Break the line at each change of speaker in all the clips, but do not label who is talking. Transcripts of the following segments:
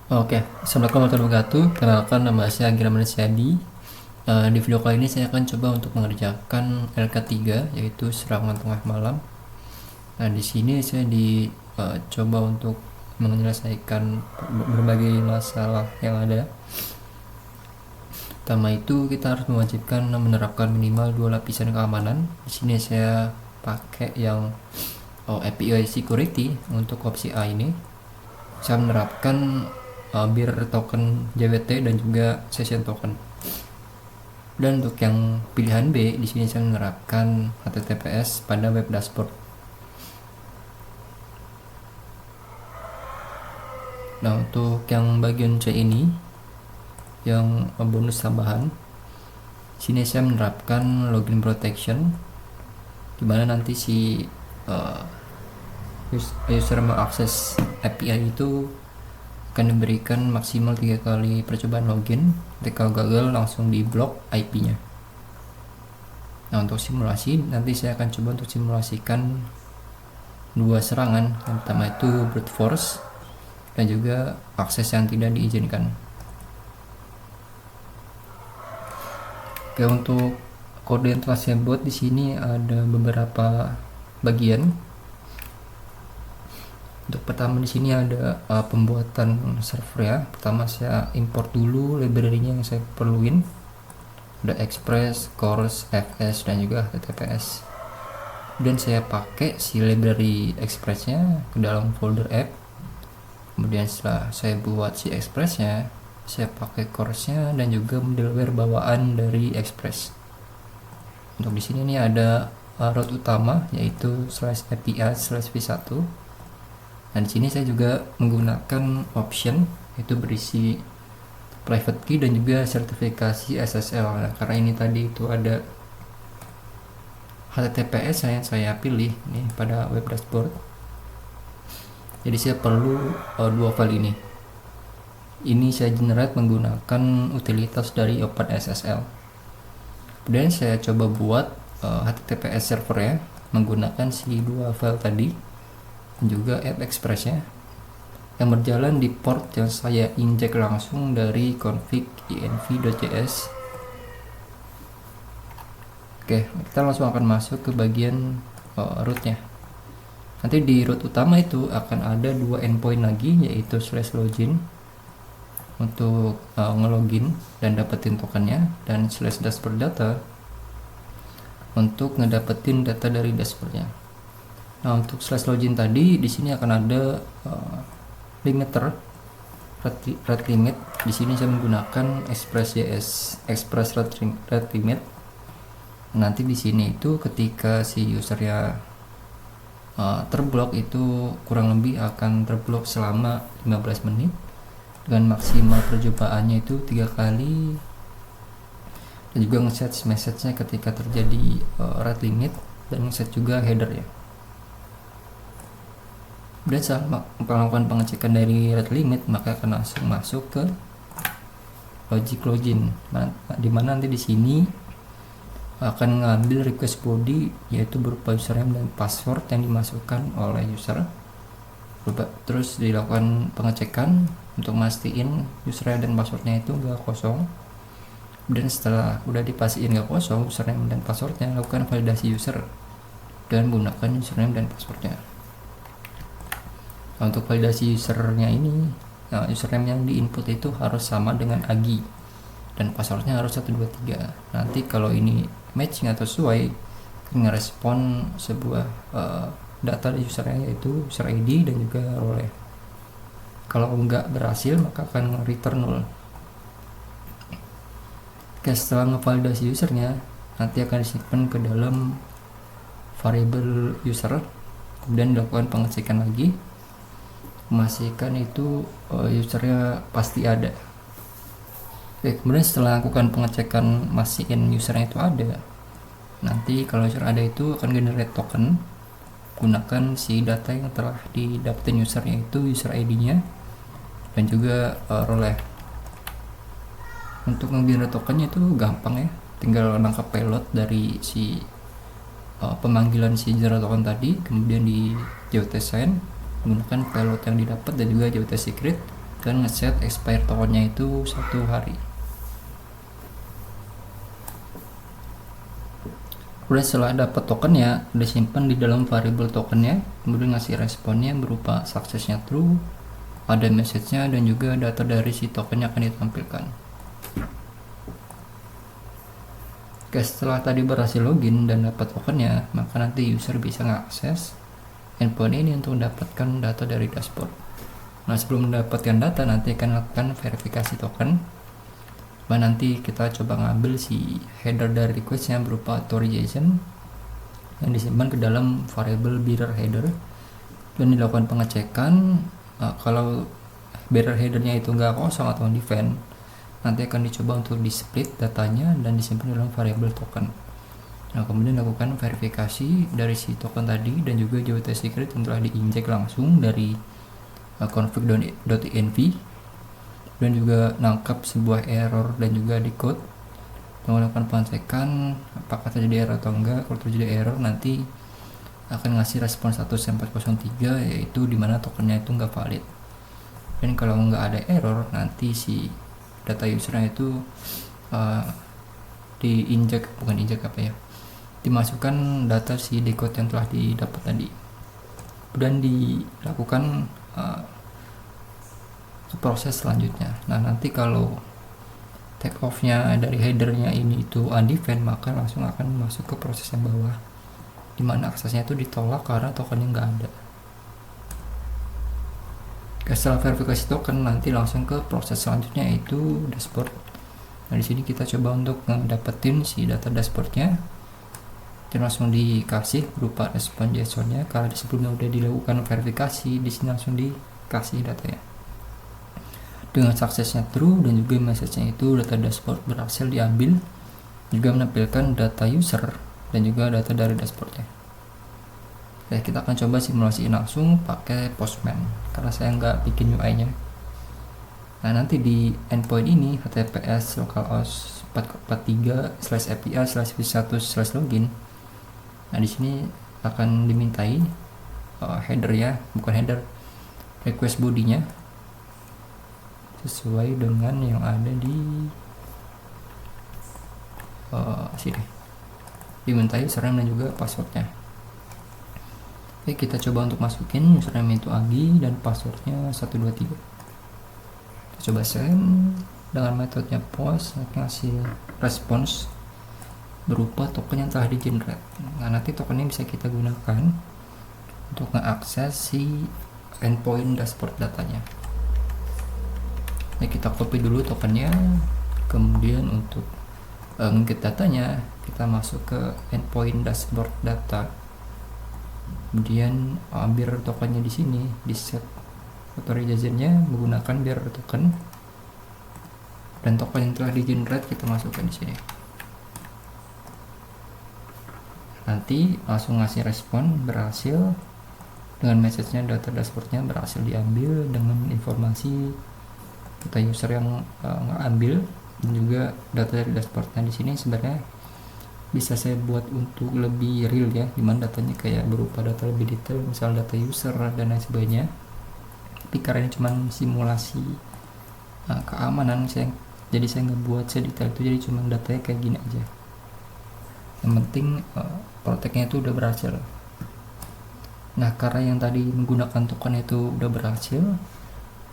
Oke, Assalamualaikum warahmatullahi wabarakatuh. Perkenalkan, nama saya Anggi Ramadan Syadi. Di video kali ini saya akan coba untuk mengerjakan LK3, yaitu serangan tengah malam. Nah, di sini saya dicoba untuk menyelesaikan berbagai masalah yang ada. Pertama itu kita harus mewajibkan menerapkan minimal 2 lapisan keamanan. Di sini saya pakai yang API Security untuk opsi A ini. Saya menerapkan bir token JWT dan juga session token. Dan untuk yang pilihan B, di sini saya menerapkan HTTPS pada web dashboard. Nah, untuk yang bagian C ini, yang bonus tambahan, sini saya menerapkan login protection, dimana nanti si user mengakses API itu akan diberikan maksimal 3 kali percobaan login. Ketika gagal langsung di blok IP-nya. Nah, untuk simulasi nanti saya akan coba untuk simulasikan 2 serangan. Yang pertama itu brute force dan juga akses yang tidak diizinkan. Oke, untuk kode yang telah saya buat di sini ada beberapa bagian. Untuk pertama di sini ada pembuatan server ya. Pertama saya import dulu library-nya yang saya perluin. Ada Express, Chorus, FS dan juga HTTPS. Dan saya pakai si library Express-nya ke dalam folder app. Kemudian setelah saya buat si Express-nya, saya pakai Chorus-nya dan juga middleware bawaan dari Express. Untuk di sini nih ada root utama yaitu /API/v1. Dan di sini saya juga menggunakan option yaitu berisi private key dan juga sertifikasi SSL. Nah, karena ini tadi itu ada HTTPS yang saya pilih nih pada web dashboard. Jadi saya perlu 2 file ini. Ini saya generate menggunakan utilitas dari OpenSSL. Kemudian saya coba buat HTTPS server ya menggunakan si 2 file tadi. Juga app express nya yang berjalan di port yang saya injek langsung dari config env.js. Oke, kita langsung akan masuk ke bagian rootnya. Nanti di root utama itu akan ada 2 endpoint lagi yaitu /login untuk ngelogin dan dapetin tokennya, dan /dashboard data untuk ngedapetin data dari dashboardnya. Nah, untuk /login tadi di sini akan ada limiter rate limit. Di sini saya menggunakan Express.js Express rate limit. Nanti di sini itu ketika si usernya terblok itu kurang lebih akan terblok selama 15 menit dengan maksimal perjumpaannya itu 3 kali, dan juga ngeset message-nya ketika terjadi rate limit, dan ngeset juga header ya. Kemudian saat melakukan pengecekan dari rate limit, maka akan langsung masuk ke logic login, dimana nanti di sini akan ngambil request body yaitu berupa username dan password yang dimasukkan oleh user. Terus dilakukan pengecekan untuk mastiin username dan passwordnya itu nggak kosong. Dan setelah udah dipastiin nggak kosong username dan passwordnya, lakukan validasi user dan gunakan username dan passwordnya. Nah, untuk validasi usernya ini, username yang diinput itu harus sama dengan AGI dan passwordnya harus 123. Nanti kalau ini matching atau sesuai, ngerespon sebuah data dari usernya yaitu user ID dan juga role. Kalau nggak berhasil maka akan return null. Oke, setelah ngevalidasi usernya, nanti akan disimpan ke dalam variable user, kemudian dilakukan pengecekan lagi, memastikan itu usernya pasti ada. Oke, kemudian setelah lakukan pengecekan mastiin usernya itu ada, nanti kalau user ada itu akan generate token gunakan si data yang telah didapetin user, yaitu user ID-nya dan juga role. Untuk nge-generate tokennya itu gampang ya, tinggal nangkap payload dari si pemanggilan si generate token tadi, kemudian di JWT send menggunakan payload yang didapat dan juga JWT secret, dan ngeset expire tokennya itu 1 hari. Kemudian setelah dapat tokennya, disimpan di dalam variable tokennya, kemudian ngasih responnya berupa suksesnya true, ada message-nya, dan juga data dari si tokennya akan ditampilkan. Oke, setelah tadi berhasil login dan dapat tokennya, maka nanti user bisa mengakses endpoint ini untuk mendapatkan data dari dashboard. Nah, sebelum mendapatkan data, nanti akan lakukan verifikasi token. Nanti kita coba ngambil si header dari requestnya berupa authorization yang disimpan ke dalam variable bearer header, dan dilakukan pengecekan. Kalau bearer headernya itu nggak kosong atau defend, nanti akan dicoba untuk di split datanya dan disimpan dalam variable token. Nah, kemudian lakukan verifikasi dari si token tadi dan juga JWT secret yang telah diinjek langsung dari config.env, dan juga nangkap sebuah error dan juga decode, melakukan pengecekan apakah terjadi error atau enggak. Kalau terjadi error, nanti akan ngasih respon 1403, yaitu dimana tokennya itu nggak valid. Dan kalau nggak ada error, nanti si data usernya itu dimasukkan data si decode yang telah didapat tadi, dan dilakukan proses selanjutnya. Nah, nanti kalau take off-nya dari headernya ini itu undefined, maka langsung akan masuk ke proses yang bawah, dimana aksesnya itu ditolak karena tokennya nggak ada. Setelah verifikasi token, nanti langsung ke proses selanjutnya, yaitu dashboard. Nah, di sini kita coba untuk ngedapetin si data dashboardnya, dan langsung dikasih berupa respon JSON-nya. Karena sebelumnya udah dilakukan verifikasi, di sini langsung dikasih datanya dengan suksesnya true, dan juga message-nya itu data dashboard berhasil diambil, juga menampilkan data user dan juga data dari dashboardnya. Oke, kita akan coba simulasi langsung pakai Postman karena saya nggak bikin UI-nya. Nah, nanti di endpoint ini https localhost 443/api/v1/login. Nah, di sini akan dimintai header ya, bukan header, request body-nya sesuai dengan yang ada di sini, dimintai username dan juga passwordnya. Oke, kita coba untuk masukin username itu Agi dan passwordnya 123. Kita coba send dengan metodenya post, ngasih response berupa token yang telah di generate. Nah, nanti tokennya bisa kita gunakan untuk mengakses si endpoint dashboard datanya. Nah, kita copy dulu tokennya, kemudian untuk ngekit datanya kita masuk ke endpoint dashboard data, kemudian ambil tokennya di sini, di set authorization-nya menggunakan bearer token, dan token yang telah di generate kita masukkan di sini. Nanti langsung ngasih respon berhasil dengan message-nya data dashboard-nya berhasil diambil dengan informasi data user yang ngambil dan juga data dari dashboard-nya. Di sini sebenarnya bisa saya buat untuk lebih real ya, dimana datanya kayak berupa data lebih detail, misal data user dan lain sebagainya. Tapi karena ini cuma simulasi keamanan, jadi saya nggak buat sedetail itu, jadi cuma datanya kayak gini aja. Yang penting protectnya itu udah berhasil. Nah, karena yang tadi menggunakan token itu udah berhasil,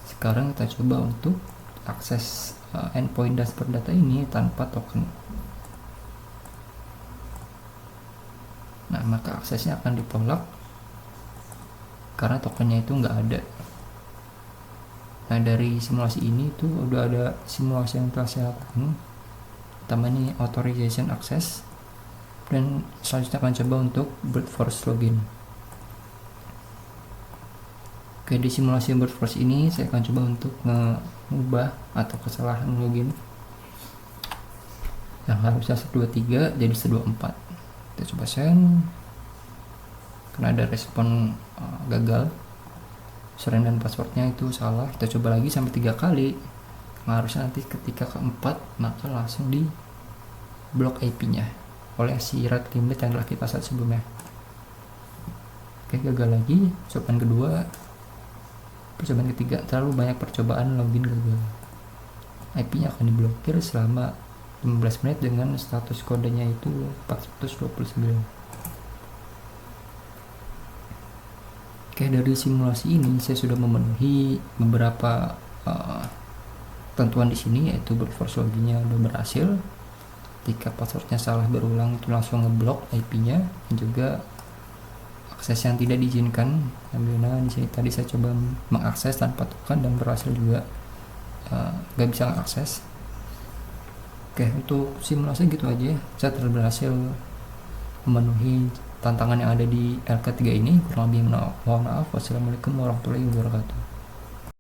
sekarang kita coba untuk akses endpoint dashboard data ini tanpa token. Nah, maka aksesnya akan ditolak karena tokennya itu nggak ada. Nah, dari simulasi ini tuh udah ada simulasi yang telah saya lakukan, namanya authorization access, dan selanjutnya akan coba untuk brute force login. Oke, di simulasi brute force ini saya akan coba untuk mengubah atau kesalahan login yang harusnya 123 jadi 124. Kita coba send, karena ada respon gagal, username dan passwordnya itu salah. Kita coba lagi sampai 3 kali. Nah, harusnya nanti ketika keempat maka langsung di blok IP-nya oleh si red limit yang telah kita set sebelumnya. Oke, gagal lagi. Coba kedua Percobaan ketiga, terlalu banyak percobaan login gagal. IP-nya akan diblokir selama 15 menit dengan status kodenya itu 429. Oke, dari simulasi ini saya sudah memenuhi beberapa ketentuan di sini, yaitu brute force loginnya udah berhasil. Ketika passwordnya salah berulang itu langsung ngeblok IP-nya, dan juga akses yang tidak diizinkan. Nah, di sini tadi saya coba mengakses tanpa token dan berhasil juga nggak bisa mengakses. Oke, untuk simulasi gitu aja. Saya telah berhasil memenuhi tantangan yang ada di LK3 ini. Kurang lebih mohon maaf. Wassalamualaikum warahmatullahi wabarakatuh.